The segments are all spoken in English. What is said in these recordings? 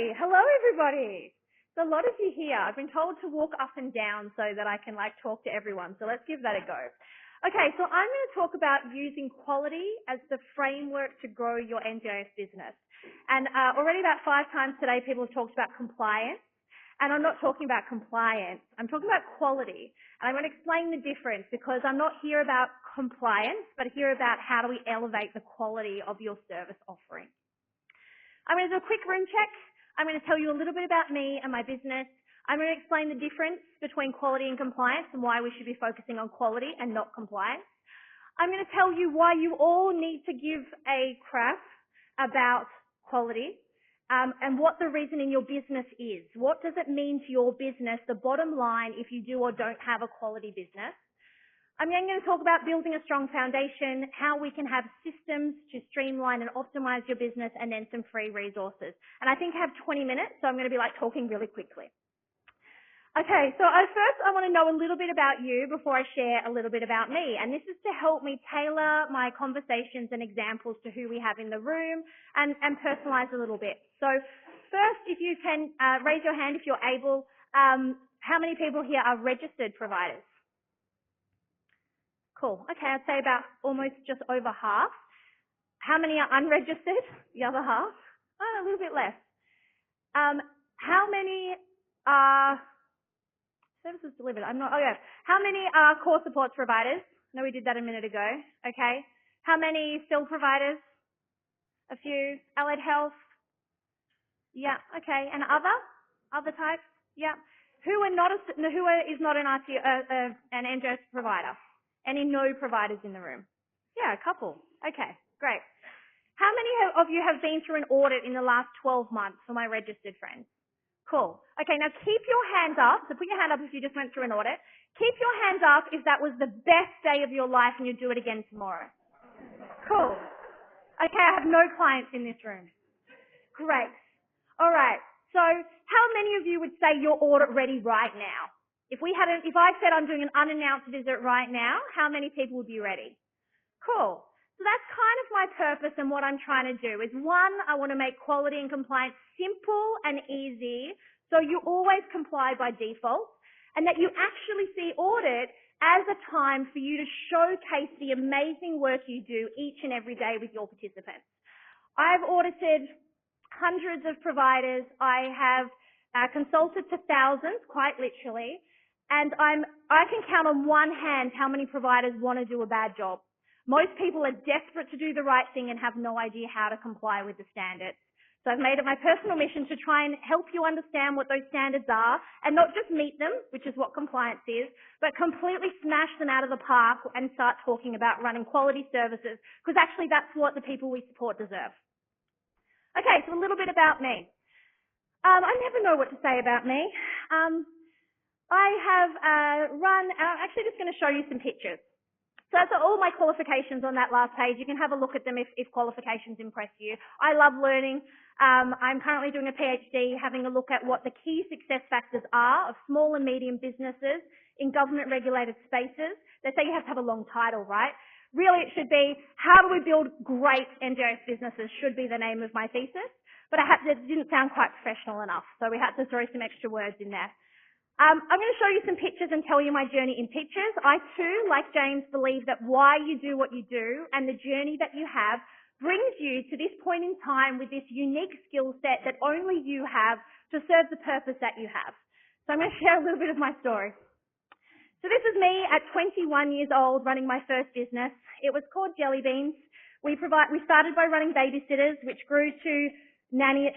Hey, hello everybody. There's a lot of you here. I've been told to walk up and down so that I can talk to everyone. So let's give that a go. Okay, so I'm going to talk about using quality as the framework to grow your NDIS business. And already about 5 times today people have talked about compliance. And I'm not talking about compliance. I'm talking about quality. And I'm going to explain the difference because I'm not here about compliance, but here about how do we elevate the quality of your service offering. I'm going to do a quick room check. I'm going to tell you a little bit about me and my business. I'm going to explain the difference between quality and compliance and why we should be focusing on quality and not compliance. I'm going to tell you why you all need to give a crap about quality and what the reason in your business is. What does it mean to your business, the bottom line, if you do or don't have a quality business? I'm then going to talk about building a strong foundation, how we can have systems to streamline and optimize your business, and then some free resources. And I think I have 20 minutes, so I'm going to be talking really quickly. Okay, so first I want to know a little bit about you before I share a little bit about me. And this is to help me tailor my conversations and examples to who we have in the room and personalize a little bit. So first, if you can raise your hand if you're able, how many people here are registered providers? Cool. Okay, I'd say about almost just over half. How many are unregistered? The other half? Oh, a little bit less. How many are services delivered? How many are core supports providers? No, we did that a minute ago. Okay. How many still providers? A few. Allied health? Yeah. Okay. And other types? Yeah. Who is not an an NDIS provider? Any no providers in the room? Yeah, a couple. Okay, great. How many of you have been through an audit in the last 12 months for my registered friends? Cool. Okay, now keep your hands up. So put your hand up if you just went through an audit. Keep your hands up if that was the best day of your life and you do it again tomorrow. Cool. Okay, I have no clients in this room. Great. All right. So how many of you would say you're audit ready right now? If I said I'm doing an unannounced visit right now, how many people would be ready? Cool. So that's kind of my purpose and what I'm trying to do is, one, I want to make quality and compliance simple and easy so you always comply by default, and that you actually see audit as a time for you to showcase the amazing work you do each and every day with your participants. I've audited hundreds of providers. I have consulted to thousands, quite literally. And I can count on one hand how many providers want to do a bad job. Most people are desperate to do the right thing and have no idea how to comply with the standards. So I've made it my personal mission to try and help you understand what those standards are and not just meet them, which is what compliance is, but completely smash them out of the park and start talking about running quality services, because actually that's what the people we support deserve. Okay, so a little bit about me. I never know what to say about me. I have I'm actually just going to show you some pictures. So that's all my qualifications on that last page. You can have a look at them if qualifications impress you. I love learning. I'm currently doing a PhD, having a look at what the key success factors are of small and medium businesses in government-regulated spaces. They say you have to have a long title, right? Really, it should be, how do we build great NDIS businesses should be the name of my thesis. But it didn't sound quite professional enough, so we had to throw some extra words in there. I'm going to show you some pictures and tell you my journey in pictures. I too, like James, believe that why you do what you do and the journey that you have brings you to this point in time with this unique skill set that only you have to serve the purpose that you have. So I'm going to share a little bit of my story. So this is me at 21 years old running my first business. It was called Jelly Beans. We started by running babysitters, which grew to a nanny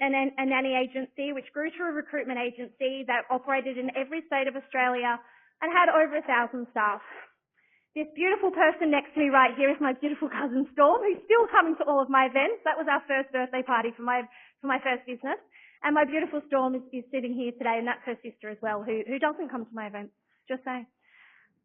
agency, which grew to a recruitment agency that operated in every state of Australia and had over 1,000 staff. This beautiful person next to me right here is my beautiful cousin Storm, who's still coming to all of my events. That was our first birthday party for my first business. And my beautiful Storm is sitting here today, and that's her sister as well, who doesn't come to my events, just saying.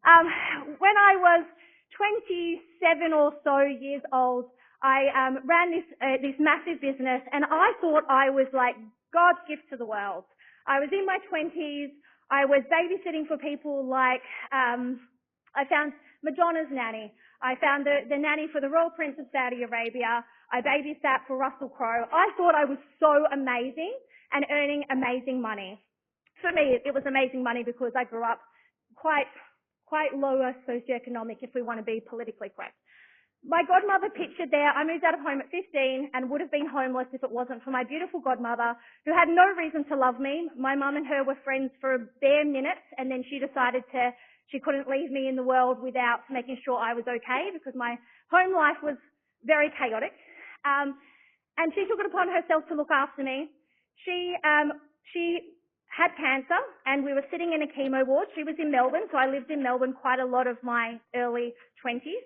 When I was 27 or so years old, I ran this massive business, and I thought I was like God's gift to the world. I was in my 20s. I was babysitting for people like I found Madonna's nanny. I found the nanny for the Royal Prince of Saudi Arabia. I babysat for Russell Crowe. I thought I was so amazing, and earning amazing money. For me, it was amazing money because I grew up quite lower socioeconomic, if we want to be politically correct. My godmother pictured there, I moved out of home at 15 and would have been homeless if it wasn't for my beautiful godmother who had no reason to love me. My mum and her were friends for a bare minute, and then she decided she couldn't leave me in the world without making sure I was okay because my home life was very chaotic. And she took it upon herself to look after me. She had cancer and we were sitting in a chemo ward. She was in Melbourne, so I lived in Melbourne quite a lot of my early 20s.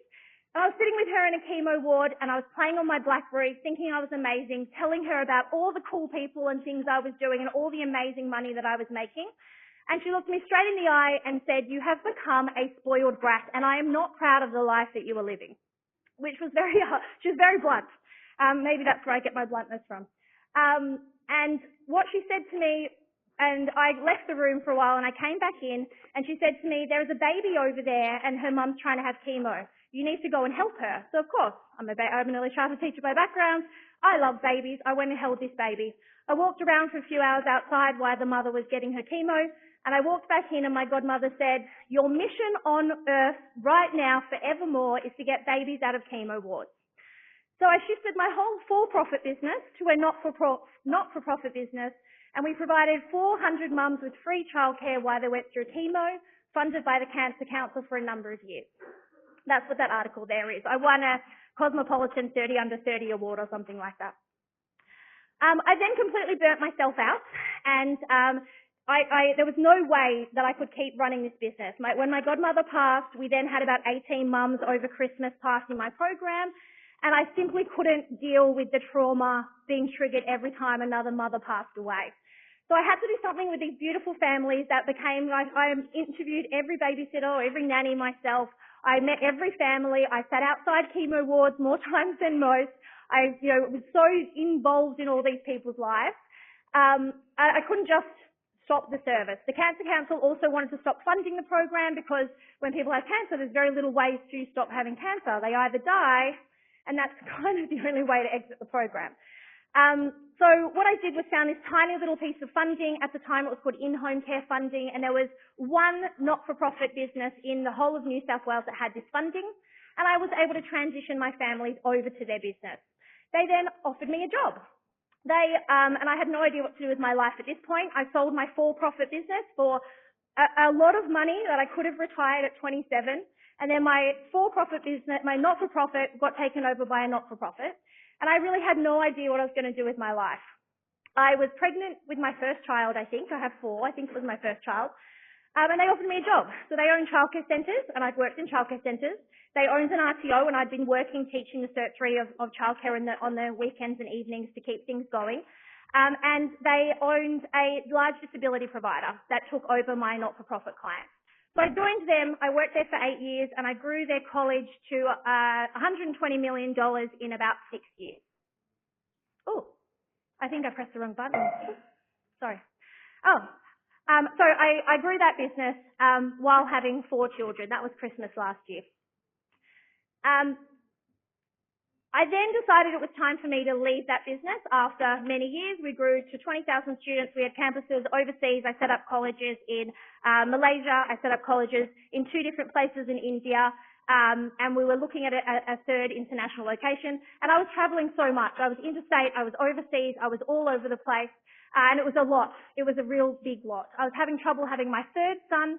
And I was sitting with her in a chemo ward and I was playing on my BlackBerry, thinking I was amazing, telling her about all the cool people and things I was doing and all the amazing money that I was making. And she looked me straight in the eye and said, "You have become a spoiled brat and I am not proud of the life that you are living," which was she was very blunt. Maybe that's where I get my bluntness from. And what she said to me, and I left the room for a while and I came back in and she said to me, "There is a baby over there and her mum's trying to have chemo. You need to go and help her." So of course, I'm an early childhood teacher by background. I love babies. I went and held this baby. I walked around for a few hours outside while the mother was getting her chemo, and I walked back in and my godmother said, "Your mission on earth right now forevermore is to get babies out of chemo wards." So I shifted my whole for-profit business to a not-for-profit business, and we provided 400 mums with free childcare while they went through chemo, funded by the Cancer Council for a number of years. That's what that article there is. I won a Cosmopolitan 30 Under 30 award or something like that. I then completely burnt myself out, and there was no way that I could keep running this business. When my godmother passed, we then had about 18 mums over Christmas passing my program, and I simply couldn't deal with the trauma being triggered every time another mother passed away. So I had to do something with these beautiful families that became like I interviewed every babysitter or every nanny myself. I met every family. I sat outside chemo wards more times than most. I was so involved in all these people's lives. I couldn't just stop the service. The Cancer Council also wanted to stop funding the program because when people have cancer, there's very little ways to stop having cancer. They either die, and that's kind of the only way to exit the program. So what I did was found this tiny little piece of funding. At the time, it was called in-home care funding, and there was one not-for-profit business in the whole of New South Wales that had this funding, and I was able to transition my families over to their business. They then offered me a job. And I had no idea what to do with my life at this point. I sold my for-profit business for a lot of money that I could have retired at 27, and then my for-profit business, my not-for-profit, got taken over by a not-for-profit. And I really had no idea what I was going to do with my life. I was pregnant with my first child, I think. I have 4. I think it was my first child. And they offered me a job. So they own childcare centres, and I'd worked in childcare centres. They owned an RTO, and I'd been working teaching the Cert 3 of childcare on the weekends and evenings to keep things going. And they owned a large disability provider that took over my not-for-profit clients. So I joined them, I worked there for 8 years, and I grew their college to $120 million in about 6 years. Oh, I think I pressed the wrong button. Sorry. So I grew that business while having 4 children. That was Christmas last year. I then decided it was time for me to leave that business after many years. We grew to 20,000 students. We had campuses overseas. I set up colleges in Malaysia. I set up colleges in 2 different places in India. And we were looking at a 3rd international location. And I was traveling so much. I was interstate. I was overseas. I was all over the place. And it was a lot. It was a real big lot. I was having trouble having my 3rd son.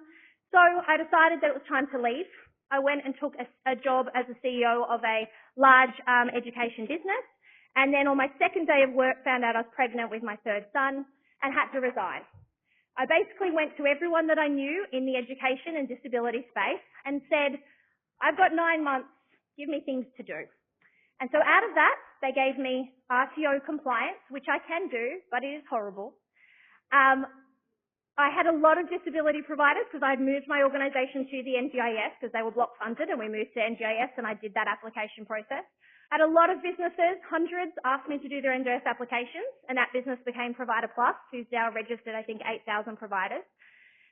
So I decided that it was time to leave. I went and took a job as a CEO of a large education business, and then on my 2nd day of work found out I was pregnant with my 3rd son and had to resign. I basically went to everyone that I knew in the education and disability space and said, "I've got 9 months, give me things to do." And so out of that, they gave me RTO compliance, which I can do, but it is horrible. I had a lot of disability providers because I'd moved my organisation to the NDIS because they were block funded, and we moved to NDIS and I did that application process. I had a lot of businesses, hundreds, asked me to do their NDIS applications, and that business became Provider Plus, who's now registered, I think, 8,000 providers.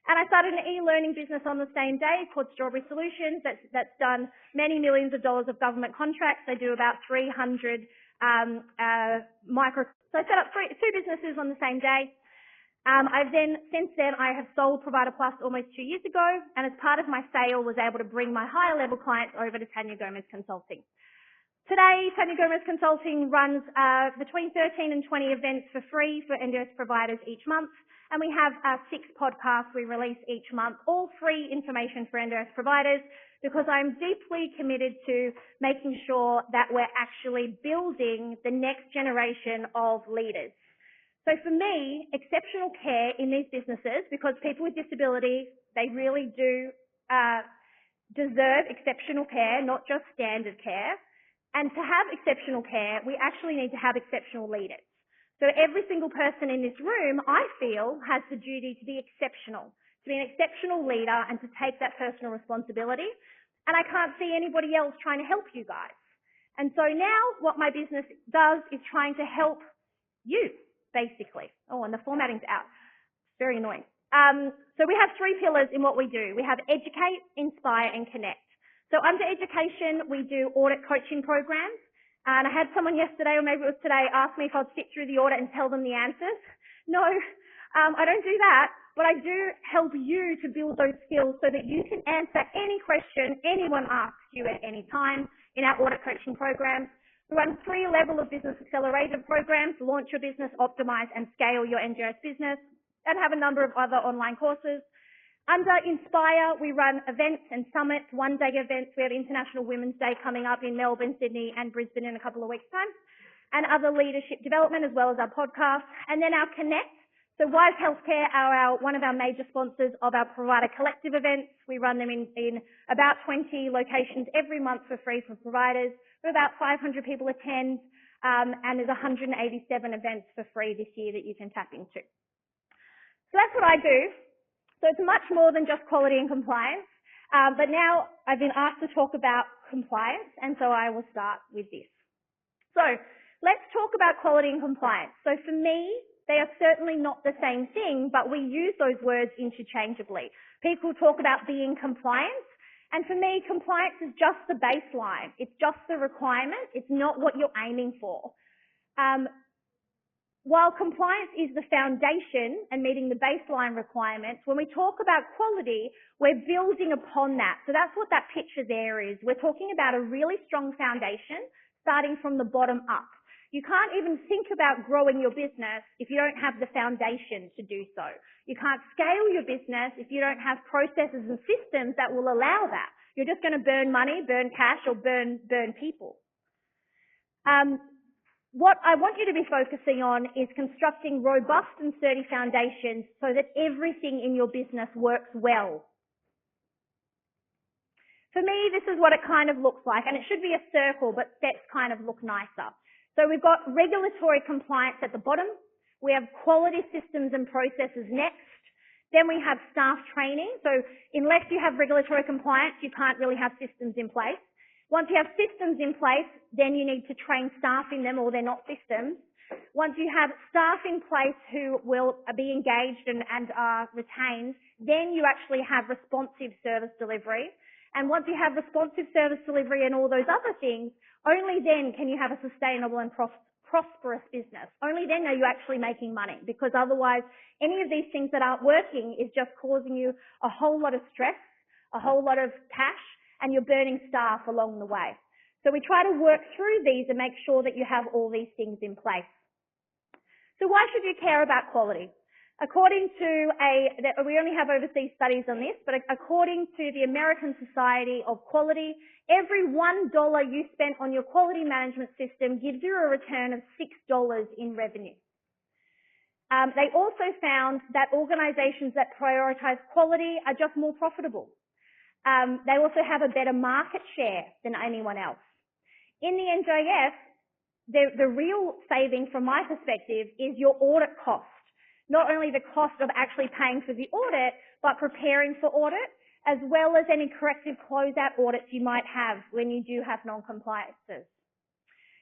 And I started an e-learning business on the same day called Strawberry Solutions that's done many millions of dollars of government contracts. They do about 300 So I set up two businesses on the same day. Since then, I have sold Provider Plus almost 2 years ago, and as part of my sale, was able to bring my higher level clients over to Tania Gomez Consulting. Today, Tania Gomez Consulting runs between 13 and 20 events for free for NDIS providers each month, and we have 6 podcasts we release each month, all free information for NDIS providers, because I'm deeply committed to making sure that we're actually building the next generation of leaders. So for me, exceptional care in these businesses, because people with disability, they really do deserve exceptional care, not just standard care. And to have exceptional care, we actually need to have exceptional leaders. So every single person in this room, I feel, has the duty to be exceptional, to be an exceptional leader and to take that personal responsibility. And I can't see anybody else trying to help you guys. And so now what my business does is trying to help you, basically. Oh, and the formatting's out. It's very annoying. So we have 3 pillars in what we do. We have educate, inspire, and connect. So under education, we do audit coaching programs. And I had someone yesterday, or maybe it was today, ask me if I'd sit through the audit and tell them the answers. No, I don't do that, but I do help you to build those skills so that you can answer any question anyone asks you at any time in our audit coaching programs. We run 3 levels of business accelerator programs: launch your business, optimize and scale your NDIS business, and have a number of other online courses. Under Inspire, we run events and summits, one-day events. We have International Women's Day coming up in Melbourne, Sydney and Brisbane in a couple of weeks' time, and other leadership development, as well as our podcast. And then our Connect. So WiseHC are one of our major sponsors of our Provider Collective events. We run them in about 20 locations every month for free for providers. We're about 500 people attend, and there's 187 events for free this year that you can tap into. So that's what I do. So it's much more than just quality and compliance, but now I've been asked to talk about compliance, and so I will start with this. So let's talk about quality and compliance. So for me, they are certainly not the same thing, but we use those words interchangeably. People talk about being compliant, and for me, compliance is just the baseline. It's just the requirement. It's not what you're aiming for. While compliance is the foundation and meeting the baseline requirements, when we talk about quality, we're building upon that. So that's what that picture there is. We're talking about a really strong foundation starting from the bottom up. You can't even think about growing your business if you don't have the foundation to do so. You can't scale your business if you don't have processes and systems that will allow that. You're just going to burn money, burn cash, or burn people. What I want you to be focusing on is constructing robust and sturdy foundations so that everything in your business works well. For me, this is what it kind of looks like, and it should be a circle, but sets kind of look nicer. So we've got regulatory compliance at the bottom. We have quality systems and processes next. Then we have staff training. So unless you have regulatory compliance, you can't really have systems in place. Once you have systems in place, then you need to train staff in them, or they're not systems. Once you have staff in place who will be engaged and are retained, then you actually have responsive service delivery. And once you have responsive service delivery and all those other things, only then can you have a sustainable and prosperous business. Only then are you actually making money, because otherwise any of these things that aren't working is just causing you a whole lot of stress, a whole lot of cash, and you're burning staff along the way. So we try to work through these and make sure that you have all these things in place. So why should you care about quality? According to we only have overseas studies on this, but according to the American Society of Quality, every $1 you spent on your quality management system gives you a return of $6 in revenue. They also found that organizations that prioritize quality are just more profitable. They also have a better market share than anyone else. In the NDIS, the real saving from my perspective is your audit cost. Not only the cost of actually paying for the audit, but preparing for audit, as well as any corrective closeout audits you might have when you do have non-compliances.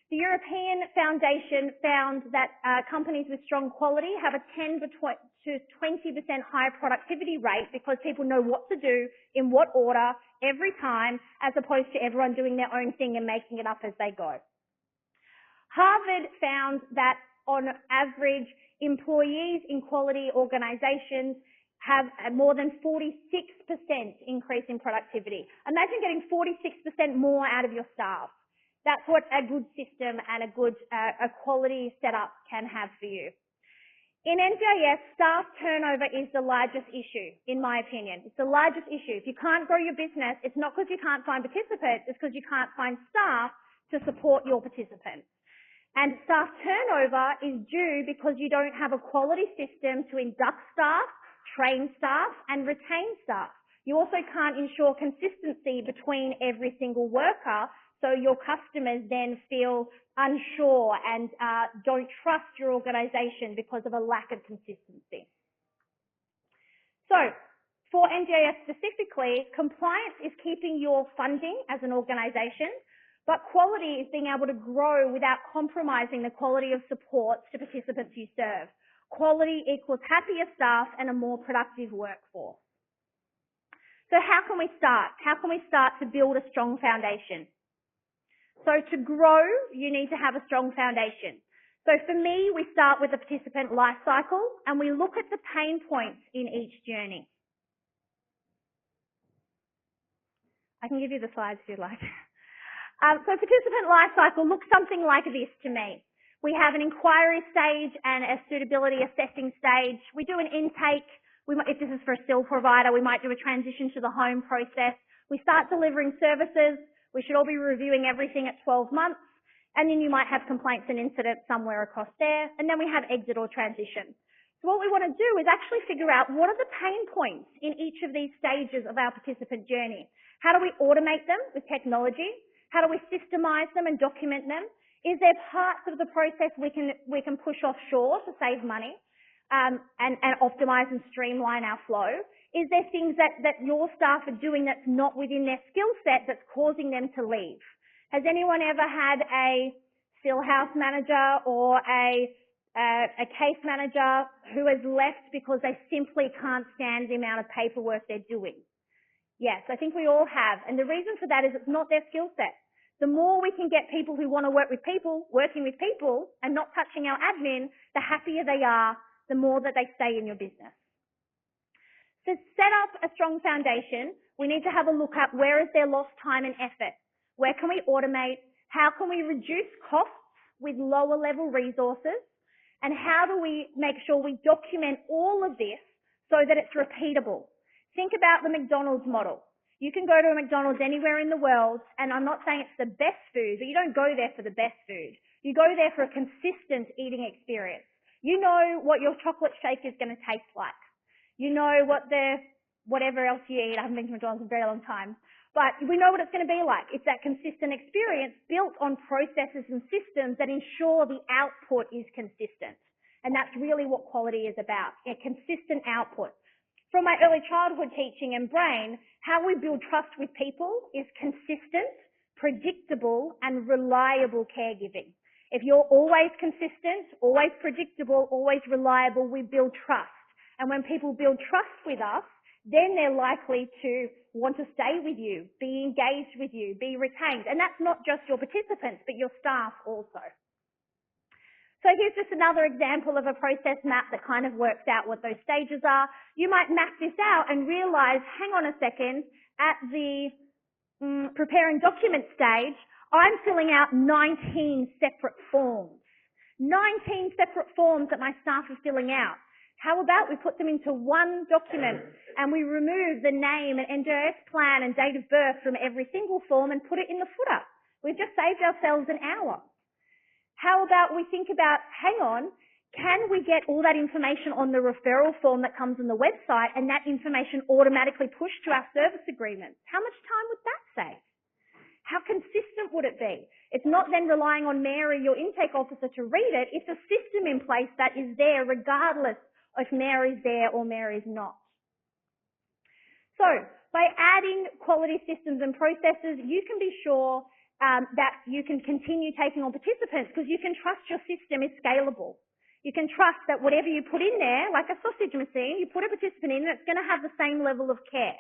The European Foundation found that companies with strong quality have a 10 to 20% higher productivity rate because people know what to do, in what order, every time, as opposed to everyone doing their own thing and making it up as they go. Harvard found that on average, employees in quality organizations have a more than 46% increase in productivity. Imagine getting 46% more out of your staff. That's what a good system and a good a quality setup can have for you. In NDIS, staff turnover is the largest issue, in my opinion. It's the largest issue. If you can't grow your business, it's not because you can't find participants, it's because you can't find staff to support your participants. And staff turnover is due because you don't have a quality system to induct staff, train staff, and retain staff. You also can't ensure consistency between every single worker, so your customers then feel unsure and don't trust your organisation because of a lack of consistency. So, for NDIS specifically, compliance is keeping your funding as an organisation, but quality is being able to grow without compromising the quality of supports to participants you serve. Quality equals happier staff and a more productive workforce. So how can we start? How can we start to build a strong foundation? So to grow, you need to have a strong foundation. So for me, we start with the participant life cycle and we look at the pain points in each journey. I can give you the slides if you'd like. So participant life cycle looks something like this to me. We have an inquiry stage and a suitability assessing stage. We do an intake. If this is for a still provider, we might do a transition to the home process. We start delivering services. We should all be reviewing everything at 12 months. And then you might have complaints and incidents somewhere across there. And then we have exit or transition. So what we want to do is actually figure out what are the pain points in each of these stages of our participant journey. How do we automate them with technology? How do we systemize them and document them? Is there parts of the process we can push offshore to save money and optimize and streamline our flow? Is there things that your staff are doing that's not within their skill set that's causing them to leave? Has anyone ever had a still house manager or a case manager who has left because they simply can't stand the amount of paperwork they're doing? Yes, I think we all have. And the reason for that is it's not their skill set. The more we can get people who want to work with people, working with people, and not touching our admin, the happier they are, the more that they stay in your business. To set up a strong foundation, we need to have a look at where is there lost time and effort? Where can we automate? How can we reduce costs with lower level resources? And how do we make sure we document all of this so that it's repeatable? Think about the McDonald's model. You can go to a McDonald's anywhere in the world, and I'm not saying it's the best food, but you don't go there for the best food. You go there for a consistent eating experience. You know what your chocolate shake is going to taste like. You know what whatever else you eat. I haven't been to McDonald's in a very long time. But we know what it's going to be like. It's that consistent experience built on processes and systems that ensure the output is consistent. And that's really what quality is about, a consistent output. From my early childhood teaching and brain, how we build trust with people is consistent, predictable, and reliable caregiving. If you're always consistent, always predictable, always reliable, we build trust. And when people build trust with us, then they're likely to want to stay with you, be engaged with you, be retained. And that's not just your participants, but your staff also. So here's just another example of a process map that kind of works out what those stages are. You might map this out and realize, hang on a second, at the preparing document stage, I'm filling out 19 separate forms. 19 separate forms that my staff are filling out. How about we put them into one document and we remove the name and NDIS plan and date of birth from every single form and put it in the footer? We've just saved ourselves an hour. How about we think about, hang on, can we get all that information on the referral form that comes on the website and that information automatically pushed to our service agreements? How much time would that save? How consistent would it be? It's not then relying on Mary, your intake officer, to read it. It's a system in place that is there regardless if Mary's there or Mary's not. So by adding quality systems and processes, you can be sure that you can continue taking on participants because you can trust your system is scalable. You can trust that whatever you put in there, like a sausage machine, you put a participant in and it's going to have the same level of care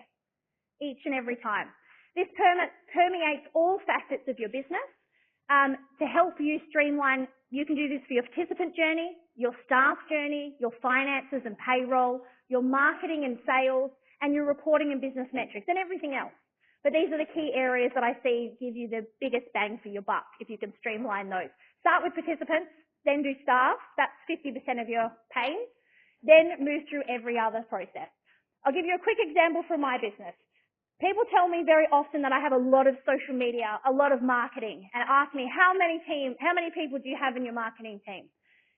each and every time. This permeates all facets of your business to help you streamline. You can do this for your participant journey, your staff journey, your finances and payroll, your marketing and sales, and your reporting and business metrics, and everything else. But these are the key areas that I see give you the biggest bang for your buck if you can streamline those. Start with participants, then do staff. That's 50% of your pain. Then move through every other process. I'll give you a quick example from my business. People tell me very often that I have a lot of social media, a lot of marketing, and ask me, how many people do you have in your marketing team?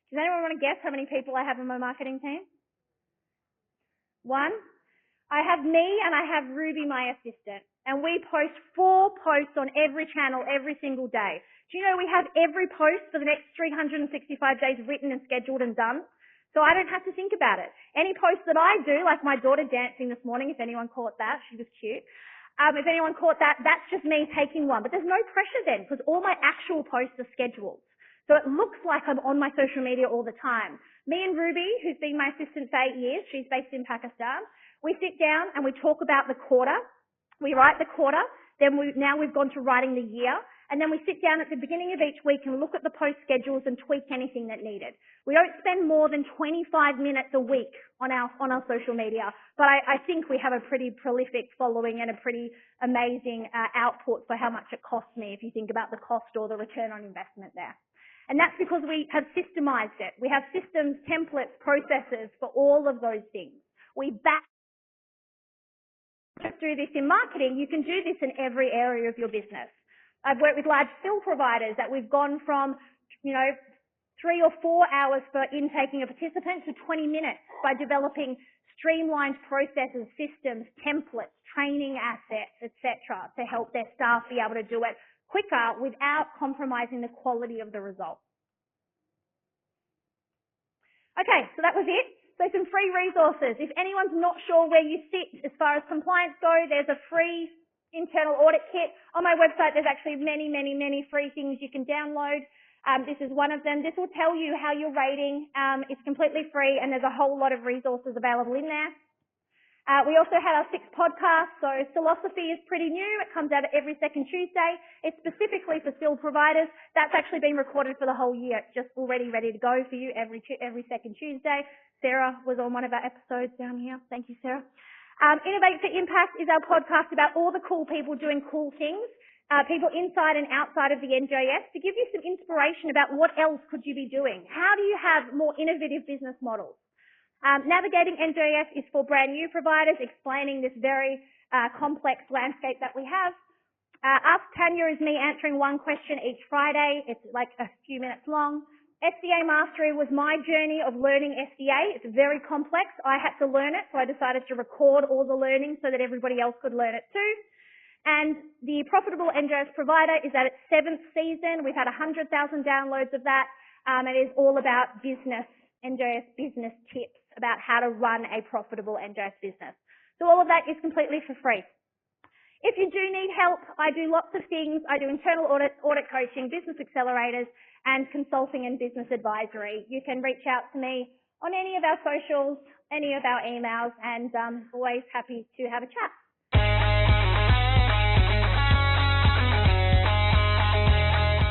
Does anyone want to guess how many people I have in my marketing team? 1. I have me and I have Ruby, my assistant, and we post 4 posts on every channel every single day. Do you know we have every post for the next 365 days written and scheduled and done? So I don't have to think about it. Any post that I do, like my daughter dancing this morning, if anyone caught that, she was cute. If anyone caught that, that's just me taking one. But there's no pressure then because all my actual posts are scheduled. So it looks like I'm on my social media all the time. Me and Ruby, who's been my assistant for 8 years, she's based in Pakistan, we sit down and we talk about the quarter. We write the quarter. Then now we've gone to writing the year. And then we sit down at the beginning of each week and look at the post schedules and tweak anything that needed. We don't spend more than 25 minutes a week on our social media, but I think we have a pretty prolific following and a pretty amazing output for how much it costs me if you think about the cost or the return on investment there. And that's because we have systemized it. We have systems, templates, processes for all of those things. We just do this in marketing. You can do this in every area of your business. I've worked with large still providers that we've gone from, 3 or 4 hours for intaking a participant to 20 minutes by developing streamlined processes, systems, templates, training assets, etc., to help their staff be able to do it quicker without compromising the quality of the result. Okay, so that was it. So some free resources. If anyone's not sure where you sit as far as compliance go, there's a free internal audit kit. On my website, there's actually many free things you can download. This is one of them. This will tell you how you're rating. It's completely free, and there's a whole lot of resources available in there. We also had our 6th podcast. So Philosophy is pretty new. It comes out every second Tuesday. It's specifically for still providers. That's actually been recorded for the whole year. It's just already ready to go for you every second Tuesday. Sarah was on one of our episodes down here. Thank you, Sarah. Innovate for Impact is our podcast about all the cool people doing cool things, people inside and outside of the NDIS, to give you some inspiration about what else could you be doing. How do you have more innovative business models? Navigating NDIS is for brand new providers, explaining this very complex landscape that we have. Ask Tania is me answering one question each Friday. It's like a few minutes long. FDA Mastery was my journey of learning FDA. It's very complex. I had to learn it, so I decided to record all the learning so that everybody else could learn it too. And the Profitable NDIS Provider is at its 7th season. We've had 100,000 downloads of that. It is all about NDIS business tips about how to run a profitable NDIS business. So all of that is completely for free. If you do need help, I do lots of things. I do internal audit coaching, business accelerators, and consulting and business advisory. You can reach out to me on any of our socials, any of our emails, and always happy to have a chat.